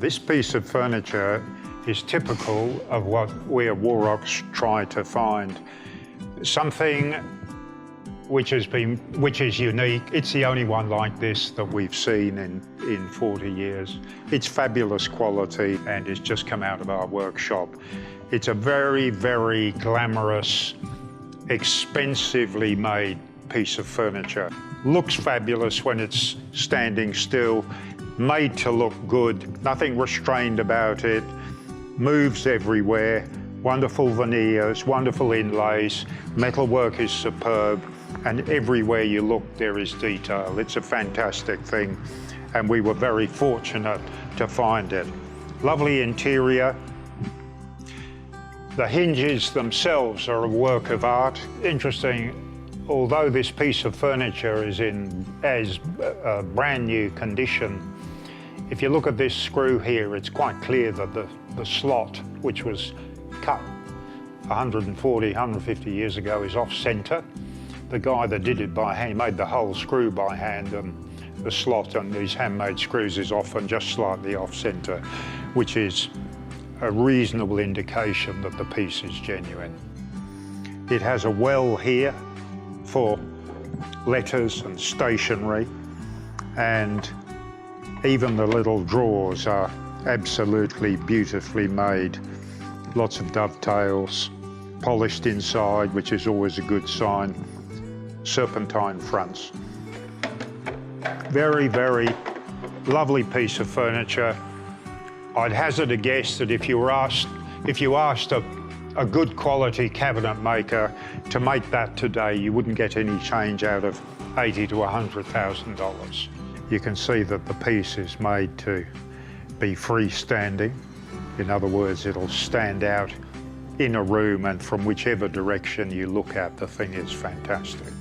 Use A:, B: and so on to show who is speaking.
A: This piece of furniture is typical of what we at Warrocks try to find. Something which is unique. It's the only one like this that we've seen in 40 years. It's fabulous quality and it's just come out of our workshop. It's a very, very glamorous, expensively made piece of furniture. Looks fabulous when it's standing still, made to look good, nothing restrained about it, moves everywhere, wonderful veneers, wonderful inlays, metalwork is superb, and everywhere you look there is detail. It's a fantastic thing, and we were very fortunate to find it. Lovely interior. The hinges themselves are a work of art. Interesting, although this piece of furniture is in as brand new condition, if you look at this screw here, it's quite clear that the slot, which was cut 140, 150 years ago, is off center. The guy that did it by hand, he made the whole screw by hand, and the slot on these handmade screws is often just slightly off center, which is a reasonable indication that the piece is genuine. It has a well here for letters and stationery, and even the little drawers are absolutely beautifully made. Lots of dovetails, polished inside, which is always a good sign. Serpentine fronts. Very, very lovely piece of furniture. I'd hazard a guess that if you asked a good quality cabinet maker to make that today, you wouldn't get any change out of $80,000 to $100,000. You can see that the piece is made to be freestanding. In other words, it'll stand out in a room, and from whichever direction you look at, the thing is fantastic.